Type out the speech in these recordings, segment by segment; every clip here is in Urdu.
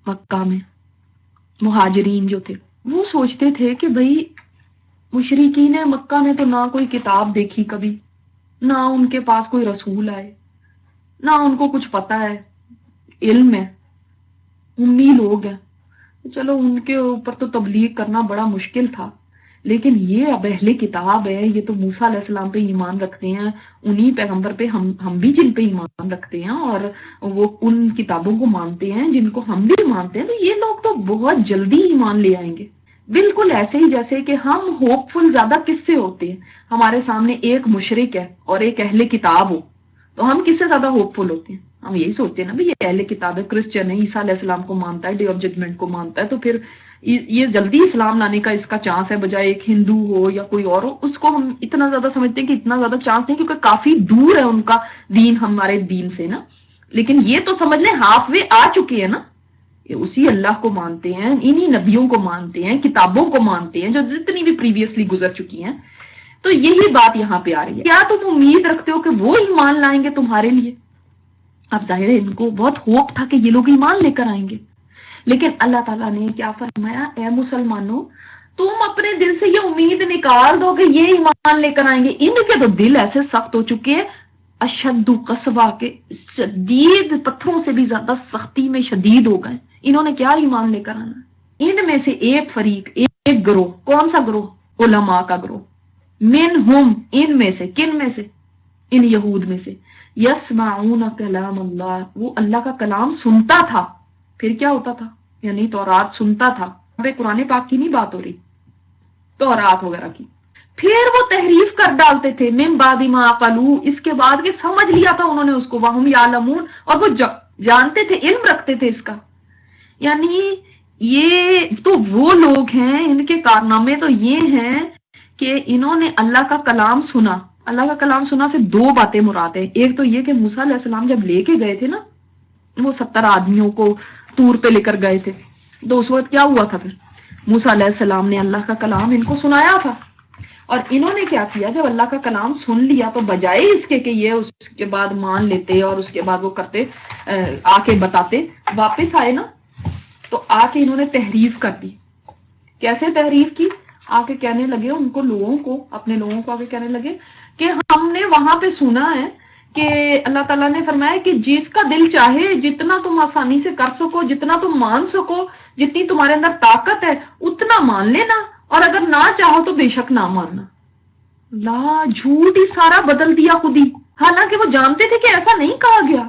مکہ میں مہاجرین جو تھے وہ سوچتے تھے کہ بھئی مشرکین مکہ نے تو نہ کوئی کتاب دیکھی کبھی، نہ ان کے پاس کوئی رسول آئے، نہ ان کو کچھ پتا ہے، علم ہے، امی لوگ ہیں، چلو ان کے اوپر تو تبلیغ کرنا بڑا مشکل تھا، لیکن یہ اب اہل کتاب ہے، یہ تو موسیٰ علیہ السلام پہ ایمان رکھتے ہیں، انہی پیغمبر پہ ہم بھی جن پہ ایمان رکھتے ہیں اور وہ ان کتابوں کو مانتے ہیں جن کو ہم بھی مانتے ہیں، تو یہ لوگ تو بہت جلدی ایمان لے آئیں گے۔ بالکل ایسے ہی جیسے کہ ہم ہوپ فل زیادہ کس سے ہوتے ہیں، ہمارے سامنے ایک مشرک ہے اور ایک اہل کتاب ہو تو ہم کس سے زیادہ ہوپ فل ہوتے ہیں؟ ہم یہی سوچتے ہیں نا بھئی یہ اہل کتاب ہے، کرسچن ہے، عیسیٰ علیہ السلام کو مانتا ہے، ڈے آف ججمنٹ کو مانتا ہے، تو پھر یہ جلدی اسلام لانے کا اس کا چانس ہے، بجائے ایک ہندو ہو یا کوئی اور ہو، اس کو ہم اتنا زیادہ سمجھتے ہیں کہ اتنا زیادہ چانس نہیں، کیونکہ کافی دور ہے ان کا دین ہمارے دین سے نا۔ لیکن یہ تو سمجھ لیں ہاف وے آ چکے ہیں نا، اسی اللہ کو مانتے ہیں، انہی نبیوں کو مانتے ہیں، کتابوں کو مانتے ہیں جو جتنی بھی پریویسلی گزر چکی ہیں۔ تو یہی بات یہاں پہ آ رہی ہے، کیا تم امید رکھتے ہو کہ وہ ایمان لائیں گے تمہارے لیے؟ اب ظاہر ہے ان کو بہت ہوپ تھا کہ یہ لوگ ایمان لے کر آئیں گے، لیکن اللہ تعالیٰ نے کیا فرمایا، اے مسلمانوں تم اپنے دل سے یہ امید نکال دو کہ یہ ایمان لے کر آئیں گے۔ ان کے تو دل ایسے سخت ہو چکے ہیں، اشد قسوہ کے شدید پتھروں سے بھی زیادہ سختی میں شدید ہو گئے، انہوں نے کیا ایمان لے کر آنا؟ ان میں سے ایک فریق، ایک گروہ، کون سا گروہ؟ علماء کا گروہ، منہم، ان میں سے، کن میں سے؟ ان یہود میں سے، یسمعون کلام اللہ، وہ اللہ کا کلام سنتا تھا۔ پھر کیا ہوتا تھا؟ یعنی تورات سنتا تھا، قرآن پاک کی نہیں بات ہو رہی، تورات وغیرہ کی۔ پھر وہ تحریف کر ڈالتے تھے، من بعد ما عقلوا، اس کے بعد کہ سمجھ لیا تھا انہوں نے اس کو، وہم یعلمون، اور وہ جانتے تھے، علم رکھتے تھے اس کا۔ یعنی یہ تو وہ لوگ ہیں، ان کے کارنامے تو یہ ہیں کہ انہوں نے اللہ کا کلام سنا۔ اللہ کا کلام سنا سے دو باتیں مراد ہیں، ایک تو یہ کہ موسیٰ علیہ السلام جب لے کے گئے تھے نا وہ 70 آدمیوں کو طور پہ لے کر گئے تھے، تو اس وقت کیا ہوا تھا؟ پھر موسیٰ علیہ السلام نے اللہ کا کلام ان کو سنایا تھا، اور انہوں نے کیا کیا، جب اللہ کا کلام سن لیا تو بجائے اس کے کہ یہ اس کے بعد مان لیتے اور اس کے بعد وہ کرتے آ کے بتاتے، واپس آئے نا تو آ کے انہوں نے تحریف کر دی۔ کیسے تحریف کی؟ آ کے کہنے لگے ان کو، لوگوں کو، اپنے لوگوں کو آ کے کہنے لگے کہ ہم نے وہاں پہ سنا ہے کہ اللہ تعالیٰ نے فرمایا کہ جس کا دل چاہے، جتنا تم آسانی سے کر سکو، جتنا تم مان سکو، جتنی تمہارے اندر طاقت ہے اتنا مان لینا، اور اگر نہ چاہو تو بے شک نہ ماننا۔ لا، جھوٹ ہی سارا بدل دیا خود ہی، حالانکہ وہ جانتے تھے کہ ایسا نہیں کہا گیا۔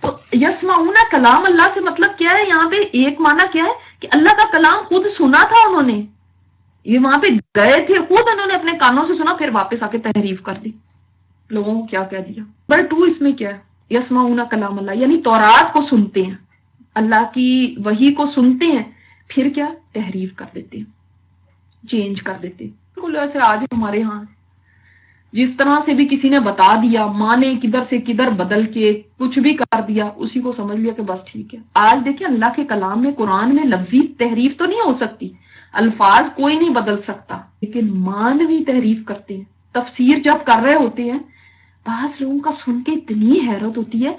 تو یسمعون کلام اللہ سے مطلب کیا ہے؟ یہاں پہ ایک معنی کیا ہے کہ اللہ کا کلام خود سنا تھا انہوں نے، یہ وہاں پہ گئے تھے، خود انہوں نے اپنے کانوں سے سنا، پھر واپس آ کے تحریف کر دی، لوگوں کو کیا کہہ دیا۔ نمبر 2 اس میں کیا ہے؟ یسمعون کلام اللہ، یعنی تورات کو سنتے ہیں، اللہ کی وحی کو سنتے ہیں، پھر کیا؟ تحریف کر دیتے ہیں، چینج کر دیتے ہیں۔ بالکل ایسے آج ہمارے ہاں جس طرح سے بھی کسی نے بتا دیا، مانے کدھر سے کدھر بدل کے کچھ بھی کر دیا، اسی کو سمجھ لیا کہ بس ٹھیک ہے۔ آج دیکھیں اللہ کے کلام میں، قرآن میں لفظی تحریف تو نہیں ہو سکتی، الفاظ کوئی نہیں بدل سکتا، لیکن مانوی تحریف کرتے ہیں۔ تفسیر جب کر رہے ہوتے ہیں، بعض لوگوں کا سن کے اتنی حیرت ہوتی ہے،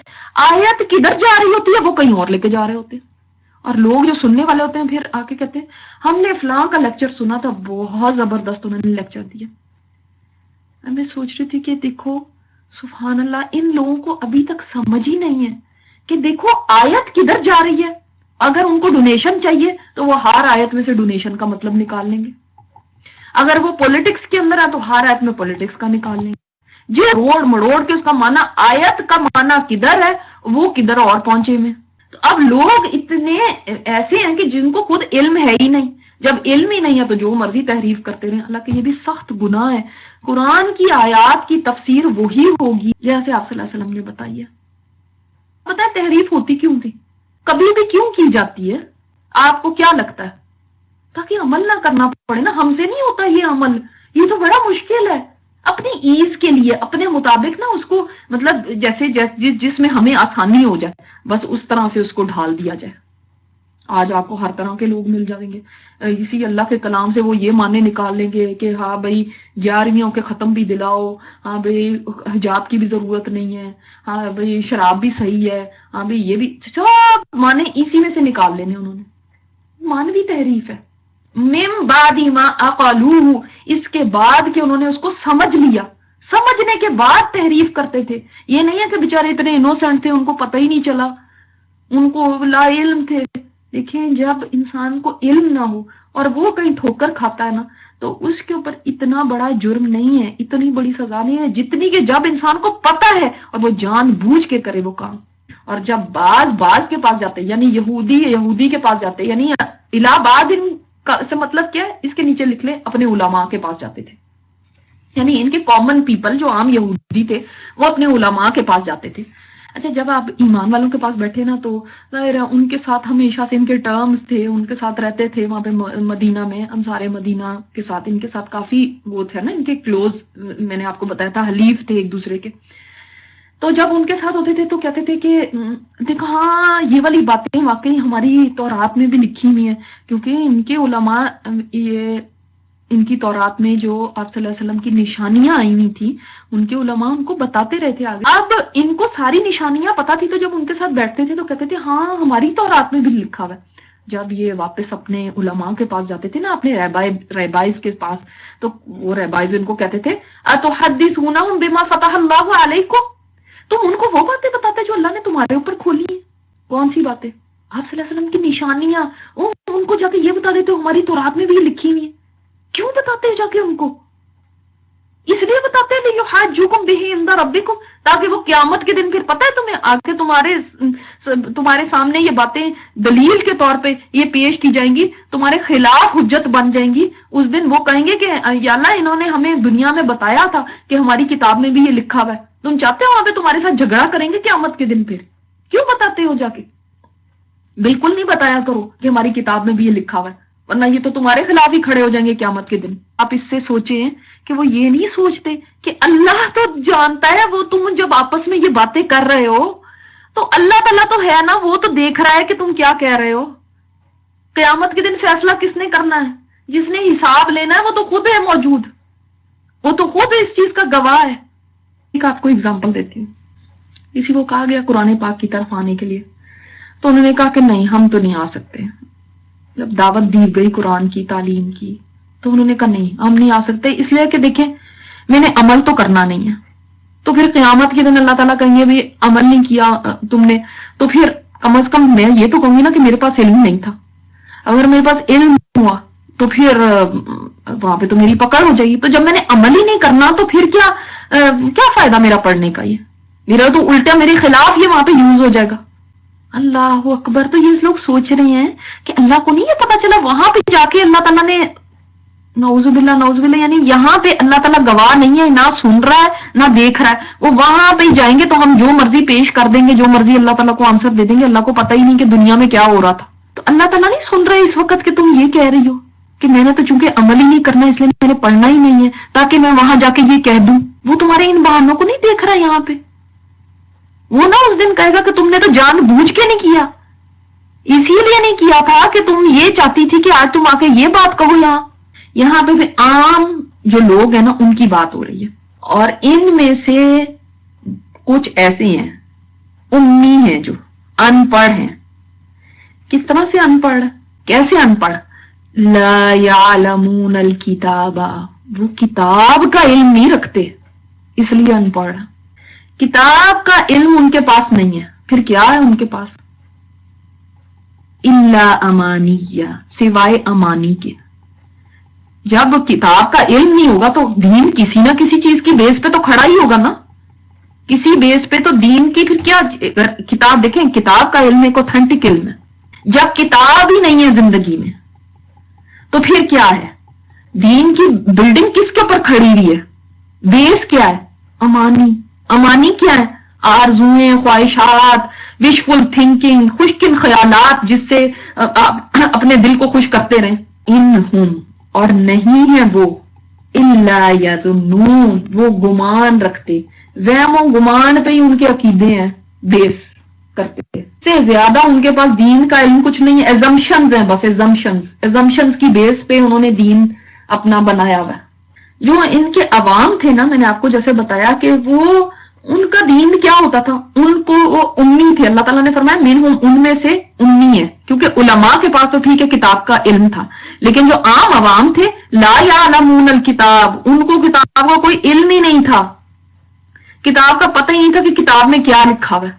آیت کدھر جا رہی ہوتی ہے وہ کہیں اور لے کے جا رہے ہوتے ہیں، اور لوگ جو سننے والے ہوتے ہیں پھر آ کے کہتے ہیں ہم نے فلاں کا لیکچر سنا تھا، بہت زبردست انہوں نے لیکچر دیا۔ میں سوچ رہی تھی کہ دیکھو سبحان اللہ، ان لوگوں کو ابھی تک سمجھ ہی نہیں ہے کہ دیکھو آیت کدھر جا رہی ہے۔ اگر ان کو ڈونیشن چاہیے تو وہ ہر آیت میں سے ڈونیشن کا مطلب نکال لیں گے، اگر وہ پولیٹکس کے اندر ہے تو ہر آیت میں پولیٹکس کا نکال لیں گے، جی روڑ مڑوڑ کے اس کا معنی، آیت کا معنی کدھر ہے وہ کدھر اور پہنچے میں۔ تو اب لوگ اتنے ایسے ہیں کہ جن کو خود علم ہے ہی نہیں، جب علم ہی نہیں ہے تو جو مرضی تحریف کرتے رہیں۔ اللہ کہ یہ بھی سخت گناہ ہے۔ قرآن کی آیات کی تفسیر وہی ہوگی جیسے آپ صلی اللہ علیہ وسلم نے بتائی ہے۔ پتہ ہے تحریف ہوتی کیوں تھی، کبھی بھی کیوں کی جاتی ہے؟ آپ کو کیا لگتا ہے؟ تاکہ عمل نہ کرنا پڑے نا، ہم سے نہیں ہوتا یہ عمل، یہ تو بڑا مشکل ہے۔ اپنی ایز کے لیے، اپنے مطابق نا اس کو، مطلب جیسے جس میں ہمیں آسانی ہو جائے بس اس طرح سے اس کو ڈھال دیا جائے۔ آج آپ کو ہر طرح کے لوگ مل جائیں گے، اسی اللہ کے کلام سے وہ یہ معنی نکال لیں گے کہ ہاں بھائی 11ویں کے ختم بھی دلاؤ، ہاں بھائی حجاب کی بھی ضرورت نہیں ہے، ہاں بھائی شراب بھی صحیح ہے، ہاں بھائی یہ بھی، سب معنی اسی میں سے نکال لینے انہوں نے. مانوی تحریف ہے. من بعد ما اقلوہ، اس کے بعد کہ انہوں نے اس کو سمجھ لیا، سمجھنے کے بعد تحریف کرتے تھے. یہ نہیں ہے کہ بیچارے اتنے انوسینٹ تھے ان کو پتہ ہی نہیں چلا، ان کو لا علم تھے. دیکھیں جب انسان کو علم نہ ہو اور وہ کہیں ٹھوکر کھاتا ہے نا تو اس کے اوپر اتنا بڑا جرم نہیں ہے، اتنی بڑی سزا نہیں ہے جتنی کہ جب انسان کو پتہ ہے اور وہ جان بوجھ کے کرے وہ کام. اور جب باز کے پاس جاتے یعنی یہودی کے پاس جاتے، یعنی الہ بعد سے مطلب کیا ہے اس کے نیچے لکھ لیں، اپنے علماء کے پاس جاتے تھے. یعنی ان کے کامن پیپل جو عام یہودی تھے وہ اپنے علماء کے پاس جاتے تھے. اچھا جب آپ ایمان والوں کے پاس بیٹھے نا تو ظاہر ہے ان کے ساتھ ہمیشہ سے ان کے ٹرمز تھے، ان کے ساتھ رہتے تھے وہاں پہ مدینہ میں، انصار مدینہ کے ساتھ ان کے ساتھ کافی وہ تھے نا، ان کے کلوز، میں نے آپ کو بتایا تھا حلیف تھے ایک دوسرے کے. تو جب ان کے ساتھ ہوتے تھے تو کہتے تھے کہ دیکھو ہاں یہ والی باتیں واقعی ہماری تورات میں بھی لکھی ہوئی ہیں، کیونکہ ان کے علماء یہ ان کی تورات میں جو آپ صلی اللہ علیہ وسلم کی نشانیاں آئی ہوئی تھی ان کے علماء ان کو بتاتے رہے تھے آگے. اب ان کو ساری نشانیاں پتا تھی تو جب ان کے ساتھ بیٹھتے تھے تو کہتے تھے ہاں ہماری تورات میں بھی لکھا ہوا ہے. جب یہ واپس اپنے علماء کے پاس جاتے تھے نا، اپنے ریبائز کے پاس، تو وہ ریبائز ان کو کہتے تھے اتحدثونہم بما فتح اللہ علیکم، تم ان کو وہ باتیں بتاتے جو اللہ نے تمہارے اوپر کھولی ہیں. کون سی باتیں؟ آپ صلی اللہ علیہ وسلم کی نشانیاں. ان کو جا کے یہ بتا دیتے ہماری تورات میں بھی یہ لکھی ہوئی ہیں. کیوں بتاتے ہو جا کے ان کو؟ اس لیے بتاتے ہیں لیحاجوکم بہ عند ربکم، تاکہ وہ قیامت کے دن پھر پتہ ہے تمہیں آ کے تمہارے سامنے یہ باتیں دلیل کے طور پہ یہ پیش کی جائیں گی، تمہارے خلاف حجت بن جائیں گی. اس دن وہ کہیں گے کہ یا اللہ انہوں نے ہمیں دنیا میں بتایا تھا کہ ہماری کتاب میں بھی یہ لکھا ہوا ہے، تم چاہتے ہو وہاں پہ تمہارے ساتھ جھگڑا کریں گے قیامت کے دن، پھر کیوں بتاتے ہو جا کے؟ بالکل نہیں بتایا کرو کہ ہماری کتاب میں بھی یہ لکھا ہوا ہے، ورنہ یہ تو تمہارے خلاف ہی کھڑے ہو جائیں گے قیامت کے دن. آپ اس سے سوچیں کہ وہ یہ نہیں سوچتے کہ اللہ تو جانتا ہے، وہ تم جب آپس میں یہ باتیں کر رہے ہو تو اللہ تعالیٰ تو ہے نا، وہ تو دیکھ رہا ہے کہ تم کیا کہہ رہے ہو. قیامت کے دن فیصلہ کس نے کرنا ہے؟ جس نے حساب لینا ہے وہ تو خود ہے موجود، وہ تو خود اس چیز کا گواہ ہے. ایک آپ کو اگزامپل دیتی ہوں. کسی کو کہا گیا قرآن پاک کی طرف آنے کے لیے تو انہوں نے کہا کہ نہیں ہم تو نہیں آ سکتے. جب دعوت دی گئی قرآن کی تعلیم کی تو انہوں نے کہا نہیں ہم نہیں آ سکتے، اس لیے کہ دیکھیں میں نے عمل تو کرنا نہیں ہے. تو پھر قیامت کے دن اللہ تعالیٰ کہیں گے بھی عمل نہیں کیا تم نے، تو پھر کم از کم میں یہ تو کہوں گی نا کہ میرے پاس علم نہیں تھا. اگر میرے پاس علم ہوا تو پھر وہاں پہ تو میری پکڑ ہو جائے گی. تو جب میں نے عمل ہی نہیں کرنا تو پھر کیا فائدہ میرا پڑھنے کا؟ یہ میرا تو الٹا میرے خلاف یہ وہاں پہ یوز ہو جائے گا. اللہ اکبر. تو یہ لوگ سوچ رہے ہیں کہ اللہ کو نہیں یہ پتا چلا وہاں پہ جا کے اللہ تعالیٰ نے، نعوذ باللہ، یعنی یہاں پہ اللہ تعالیٰ گواہ نہیں ہے، نہ سن رہا ہے نہ دیکھ رہا ہے. وہ وہاں پہ جائیں گے تو ہم جو مرضی پیش کر دیں گے، جو مرضی اللہ تعالیٰ کو آنسر دے دیں گے. اللہ کو پتہ ہی نہیں کہ دنیا میں کیا ہو رہا تھا. تو اللہ تعالیٰ نہیں سن رہے اس وقت کہ تم یہ کہہ رہی ہو کہ میں نے تو چونکہ عمل ہی نہیں کرنا اس لیے میں نے پڑھنا ہی نہیں ہے تاکہ میں وہاں جا کے یہ کہہ دوں. وہ تمہارے ان بہانوں کو نہیں دیکھ رہا یہاں پہ. وہ نا اس دن کہے گا کہ تم نے تو جان بوجھ کے نہیں کیا، اسی لیے نہیں کیا تھا کہ تم یہ چاہتی تھی کہ آج تم آ کے یہ بات کہو. یہاں پہ بھی عام جو لوگ ہیں نا ان کی بات ہو رہی ہے، اور ان میں سے کچھ ایسے ہیں امی ہیں جو ان پڑھ ہیں. کس طرح سے ان پڑھ؟ کیسے ان پڑھ؟ لا یعلمون الکتاب، وہ کتاب کا علم نہیں رکھتے اس لیے ان پڑھ. کتاب کا علم ان کے پاس نہیں ہے. پھر کیا ہے ان کے پاس؟ الا امانیہ، سوائے امانی کے. جب کتاب کا علم نہیں ہوگا تو دین کسی نہ کسی چیز کی بیس پہ تو کھڑا ہی ہوگا نا، کسی بیس پہ تو دین کی. پھر کیا کتاب؟ دیکھیں کتاب کا علم ایک اوتھینٹک علم ہے. جب کتاب ہی نہیں ہے زندگی میں تو پھر کیا ہے؟ دین کی بلڈنگ کس کے اوپر کھڑی ہوئی ہے؟ بیس کیا ہے؟ امانی. امانی کیا ہے؟ آرزویں، خواہشات، وشفل تھنکنگ، خوشکن خیالات جس سے آپ اپنے دل کو خوش کرتے رہیں. انہم، اور نہیں ہے وہ، الا یظنون، وہ گمان رکھتے. وہم و گمان پہ ہی ان کے عقیدے ہیں بیس کرتے سے زیادہ ان کے پاس دین کا علم کچھ نہیں ہے. ایزمپشنز ہیں بس، ایزمپشنز کی بیس پہ انہوں نے دین اپنا بنایا ہوا ہے. جو ان کے عوام تھے نا، میں نے آپ کو جیسے بتایا کہ وہ ان کا دین کیا ہوتا تھا، ان کو وہ امی تھے. اللہ تعالیٰ نے فرمایا منہم، ان میں سے امی ہے، کیونکہ علماء کے پاس تو ٹھیک ہے کتاب کا علم تھا، لیکن جو عام عوام تھے لا یعلمون الکتاب، ان کو کتاب کا کوئی علم ہی نہیں تھا، کتاب کا پتہ ہی نہیں تھا کہ کتاب میں کیا لکھا ہوا ہے.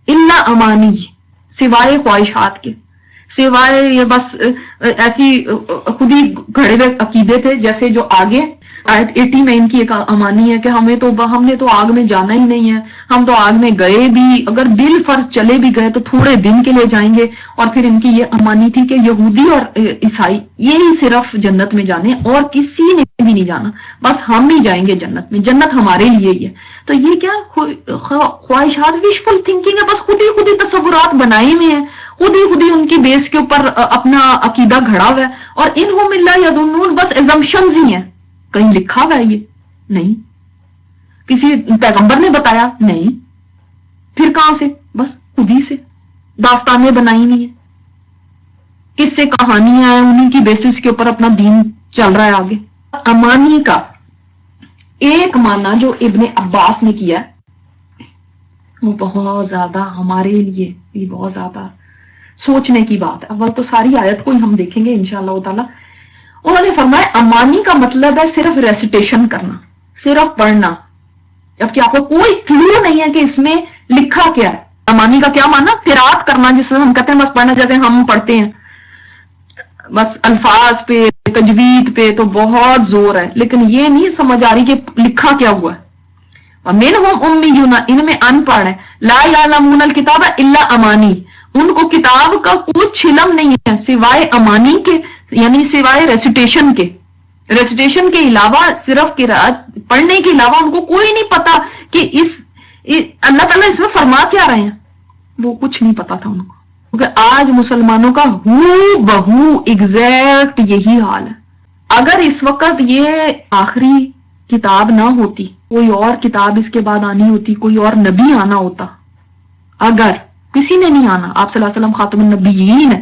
الا امانی، سوائے خواہشات کے، سوائے یہ بس ایسی خود ہی گھڑے ہوئے عقیدے تھے. جیسے جو آگے آیت 80 میں ان کی ایک امانی ہے کہ ہم نے تو آگ میں جانا ہی نہیں ہے، ہم تو آگ میں گئے بھی، اگر بالفرض چلے بھی گئے تو تھوڑے دن کے لیے جائیں گے. اور پھر ان کی یہ امانی تھی کہ یہودی اور عیسائی یہی صرف جنت میں جانے، اور کسی نے بھی نہیں جانا، بس ہم ہی جائیں گے جنت میں، جنت ہمارے لیے ہی ہے. تو یہ کیا خواہشات، وشفل تھنکنگ ہے، بس خود ہی تصورات بنائے ہوئے ہیں، خود ہی ان کی بیس کے اوپر اپنا عقیدہ گھڑا ہوا ہے. اور انہم الا یظنون، بس ایزمپشنز ہی ہیں. کہیں لکھا ہوا ہے یہ نہیں، کسی پیغمبر نے بتایا نہیں، پھر کہاں سے؟ بس خود ہی سے داستانیں بنائی ہوئی ہیں، کس سے کہانیاں ہیں، انہی کی بیسس کے اوپر اپنا دین چل رہا ہے آگے. امانی کا ایک معنی جو ابن عباس نے کیا وہ بہت زیادہ ہمارے لیے بھی بہت زیادہ سوچنے کی بات ہے. اول تو ساری آیت کو ہی ہم دیکھیں گے انشاءاللہ تعالی. انہوں نے فرمایا امانی کا مطلب ہے صرف ریسیٹیشن کرنا، صرف پڑھنا، جبکہ آپ کو کوئی کلو نہیں ہے کہ اس میں لکھا کیا ہے. امانی کا کیا معنی؟ قرات کرنا، جس سے ہم کہتے ہیں بس پڑھنا، جیسے ہم پڑھتے ہیں بس الفاظ پہ تجوید پہ تو بہت زور ہے، لیکن یہ نہیں سمجھ آ رہی کہ لکھا کیا ہوا ہے. وَمِنْهُمْ أُمِّيُّونَ، ان میں ان پڑھ ہے. لا يعلمون الكتاب الا امانی، ان کو کتاب کا کچھ علم نہیں ہے سوائے امانی کے، یعنی سوائے ریسیٹیشن کے. ریسیٹیشن کے علاوہ، صرف قرات پڑھنے کے علاوہ ان کو کوئی نہیں پتا کہ اللہ تعالیٰ اس میں فرما کیا رہے ہیں، وہ کچھ نہیں پتا تھا ان کو. کیونکہ آج مسلمانوں کا ہو بہو ایگزیکٹ یہی حال ہے. اگر اس وقت یہ آخری کتاب نہ ہوتی، کوئی اور کتاب اس کے بعد آنی ہوتی، کوئی اور نبی آنا ہوتا، اگر کسی نے نہیں آنا، آپ صلی اللہ علیہ وسلم خاتم النبیین ہے،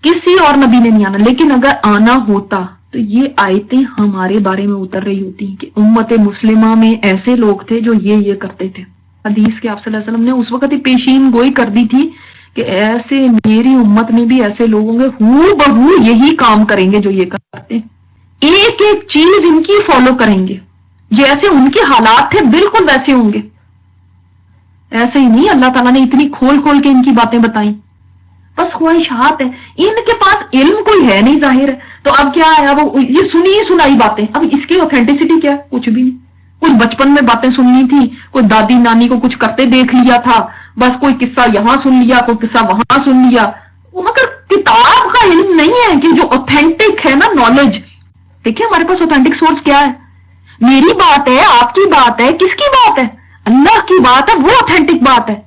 کسی اور نبی نے نہیں آنا، لیکن اگر آنا ہوتا تو یہ آیتیں ہمارے بارے میں اتر رہی ہوتی کہ امت مسلمہ میں ایسے لوگ تھے جو یہ کرتے تھے. حدیث کے آپ صلی اللہ علیہ وسلم نے اس وقت ہی پیشین گوئی کر دی تھی کہ ایسے میری امت میں بھی ایسے لوگ ہوں گے ہو بہو یہی کام کریں گے جو یہ کرتے ہیں، ایک ایک چیز ان کی فالو کریں گے، جیسے ان کے حالات تھے بالکل ویسے ہوں گے. ایسے ہی نہیں، اللہ تعالیٰ نے اتنی کھول کے ان کی باتیں بتائیں. بس خواہشات ہے، ان کے پاس علم کوئی ہے نہیں ظاہر ہے. تو اب کیا ہے، وہ یہ سنی سنائی باتیں، اب اس کی اوتھینٹسٹی کیا؟ کچھ بھی نہیں. کچھ بچپن میں باتیں سننی تھی، کوئی دادی نانی کو کچھ کرتے دیکھ لیا تھا، بس کوئی قصہ یہاں سن لیا، کوئی قصہ وہاں سن لیا. مگر کتاب کا علم نہیں ہے کہ جو اوتھینٹک ہے نا نالج. دیکھیں ہمارے پاس اوتھینٹک سورس کیا ہے، میری بات ہے، آپ کی بات ہے، کس کی بات ہے؟ اللہ کی بات ہے، وہ اوتھینٹک بات ہے.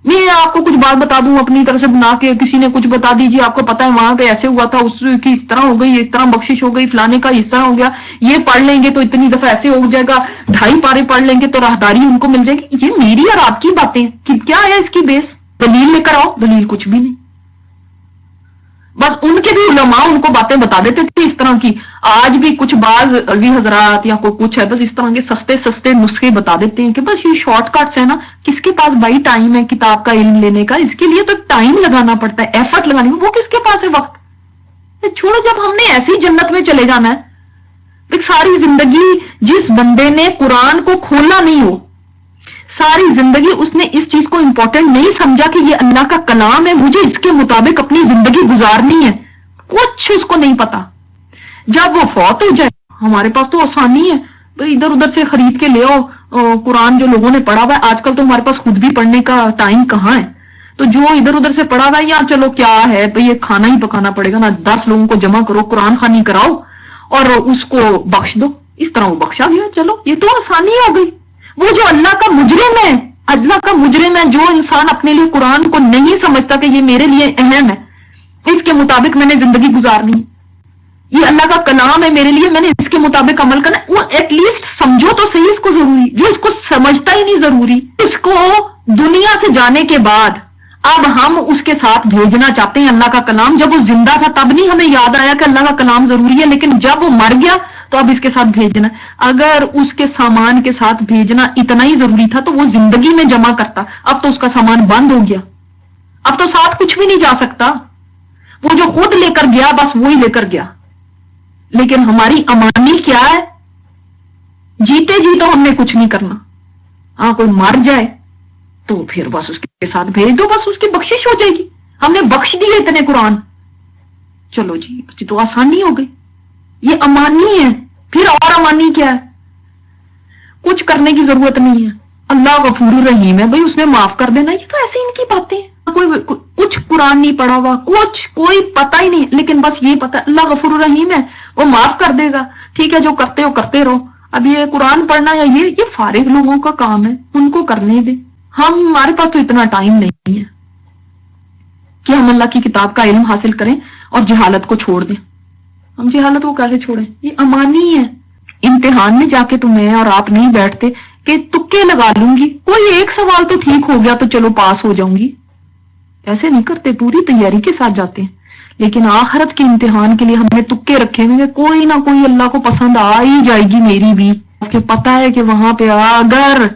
میں آپ کو کچھ بات بتا دوں اپنی طرف سے بنا کے، کسی نے کچھ بتا دیجیے، آپ کو پتا ہے وہاں پہ ایسے ہوا تھا، اس کی اس طرح ہو گئی، اس طرح بخشش ہو گئی، فلانے کا اس طرح ہو گیا، یہ پڑھ لیں گے تو اتنی دفعہ ایسے ہو جائے گا، 2.5 پارے پڑھ لیں گے تو راہداری ان کو مل جائے گی. یہ میری اور آپ کی باتیں کہ کیا ہے اس کی بیس؟ دلیل لے کر آؤ، دلیل کچھ بھی نہیں. بس ان کے بھی علماء ان کو باتیں بتا دیتے تھے اس طرح کی. آج بھی کچھ بعض علوی حضرات یا کوئی کچھ ہے بس اس طرح کے سستے نسخے بتا دیتے ہیں کہ بس یہ شارٹ کٹس ہے نا. کس کے پاس بھائی ٹائم ہے کتاب کا علم لینے کا؟ اس کے لیے تو ٹائم لگانا پڑتا ہے، ایفرٹ لگانے کا. وہ کس کے پاس ہے وقت؟ چھوڑو، جب ہم نے ایسی جنت میں چلے جانا ہے. ایک ساری زندگی جس بندے نے قرآن کو کھولا نہیں ہو، ساری زندگی اس نے اس چیز کو امپورٹنٹ نہیں سمجھا کہ یہ اللہ کا کلام ہے، مجھے اس کے مطابق اپنی زندگی گزارنی ہے، کچھ اس کو نہیں پتا. جب وہ فوت ہو جائے، ہمارے پاس تو آسانی ہے، ادھر ادھر سے خرید کے لے آؤ قرآن جو لوگوں نے پڑھا ہوا ہے. آج کل تو ہمارے پاس خود بھی پڑھنے کا ٹائم کہاں ہے، تو جو ادھر ادھر سے پڑھا ہوا ہے یا چلو کیا ہے بھئی، یہ کھانا ہی پکانا پڑے گا نا، 10 لوگوں کو جمع کرو، قرآن خوانی کراؤ اور اس کو بخش دو. اس طرح وہ بخشا گیا، چلو یہ تو آسانی ہو گئی. وہ جو اللہ کا مجرم ہے، اللہ کا مجرم ہے، جو انسان اپنے لیے قرآن کو نہیں سمجھتا کہ یہ میرے لیے اہم ہے، اس کے مطابق میں نے زندگی گزارنی، یہ اللہ کا کلام ہے میرے لیے، میں نے اس کے مطابق عمل کرنا، وہ ایٹ لیسٹ سمجھو تو صحیح اس کو ضروری. جو اس کو سمجھتا ہی نہیں ضروری، اس کو دنیا سے جانے کے بعد اب ہم اس کے ساتھ بھیجنا چاہتے ہیں اللہ کا کلام. جب وہ زندہ تھا تب نہیں ہمیں یاد آیا کہ اللہ کا کلام ضروری ہے, لیکن جب وہ مر گیا تو اب اس کے ساتھ بھیجنا. اگر اس کے سامان کے ساتھ بھیجنا اتنا ہی ضروری تھا تو وہ زندگی میں جمع کرتا. اب تو اس کا سامان بند ہو گیا, اب تو ساتھ کچھ بھی نہیں جا سکتا. وہ جو خود لے کر گیا بس وہی لے کر گیا. لیکن ہماری امانی کیا ہے؟ جیتے جی تو ہم نے کچھ نہیں کرنا. ہاں کوئی مر جائے تو پھر بس اس کے ساتھ بھیج دو, بس اس کی بخشش ہو جائے گی. ہم نے بخش دیے اتنے قرآن, چلو جی تو آسانی ہو گئی. یہ امانی ہے. پھر اور امانی کیا ہے؟ کچھ کرنے کی ضرورت نہیں ہے. اللہ غفور رحیم ہے, بھائی اس نے معاف کر دینا. یہ تو ایسی ان کی باتیں ہیں. کوئی کچھ قرآن نہیں پڑھا ہوا, کچھ کوئی پتہ ہی نہیں, لیکن بس یہ پتہ اللہ غفور رحیم ہے, وہ معاف کر دے گا. ٹھیک ہے, جو کرتے ہو کرتے رہو. اب یہ قرآن پڑھنا یا یہ فارغ لوگوں کا کام ہے, ان کو کرنے دے. ہمارے پاس تو اتنا ٹائم نہیں ہے کہ ہم اللہ کی کتاب کا علم حاصل کریں اور جہالت کو چھوڑ دیں. ہم جہالت کو کیسے چھوڑیں؟ یہ امانی ہے. امتحان میں جا کے تو میں اور آپ نہیں بیٹھتے کہ تکے لگا لوں گی, کوئی ایک سوال تو ٹھیک ہو گیا تو چلو پاس ہو جاؤں گی. ایسے نہیں کرتے, پوری تیاری کے ساتھ جاتے ہیں. لیکن آخرت کے امتحان کے لیے ہم نے تکے رکھے ہوئے, کوئی نہ کوئی اللہ کو پسند آ ہی جائے گی میری بھی. کہ پتا ہے کہ وہاں پہ اگر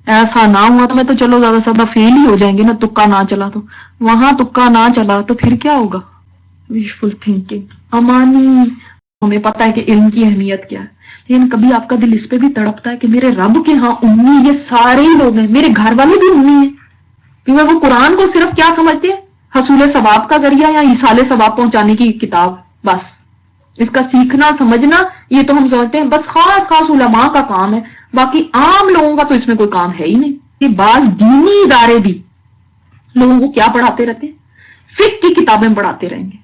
ایسا نہ ہوا تو میں تو چلو زیادہ سے زیادہ فیل ہی ہو جائیں گے نا, تکا نہ چلا تو. وہاں تکا نہ چلا تو پھر کیا ہوگا؟ Wishful thinking, Amani. ہمیں پتا ہے کہ علم کی اہمیت کیا ہے, لیکن کبھی آپ کا دل اس پہ بھی تڑپتا ہے کہ میرے رب کے ہاں امی یہ سارے ہی لوگ ہیں, میرے گھر والے بھی امی ہیں. کیونکہ وہ قرآن کو صرف کیا سمجھتے ہیں؟ حصول ثواب کا ذریعہ یا ایصال ثواب پہنچانے کی کتاب. بس اس کا سیکھنا سمجھنا یہ تو ہم سمجھتے ہیں بس خاص خاص علماء کا کام ہے, باقی عام لوگوں کا تو اس میں کوئی کام ہے ہی نہیں. کہ بعض دینی ادارے بھی لوگوں کو کیا پڑھاتے رہتے ہیں؟ فقہ کی کتابیں پڑھاتے رہیں گے,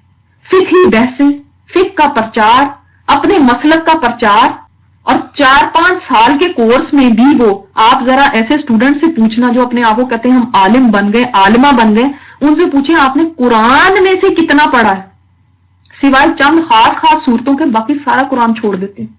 فقہی بحثیں, فقہ کا پرچار, اپنے مسلک کا پرچار. اور 4-5 سال کے کورس میں بھی وہ آپ ذرا ایسے اسٹوڈنٹ سے پوچھنا جو اپنے آپ کو کہتے ہیں ہم عالم بن گئے, عالمہ بن گئے, ان سے پوچھیں آپ نے قرآن میں سے کتنا پڑھا ہے؟ سوائے چند خاص خاص صورتوں کے باقی سارا قرآن چھوڑ دیتے ہیں.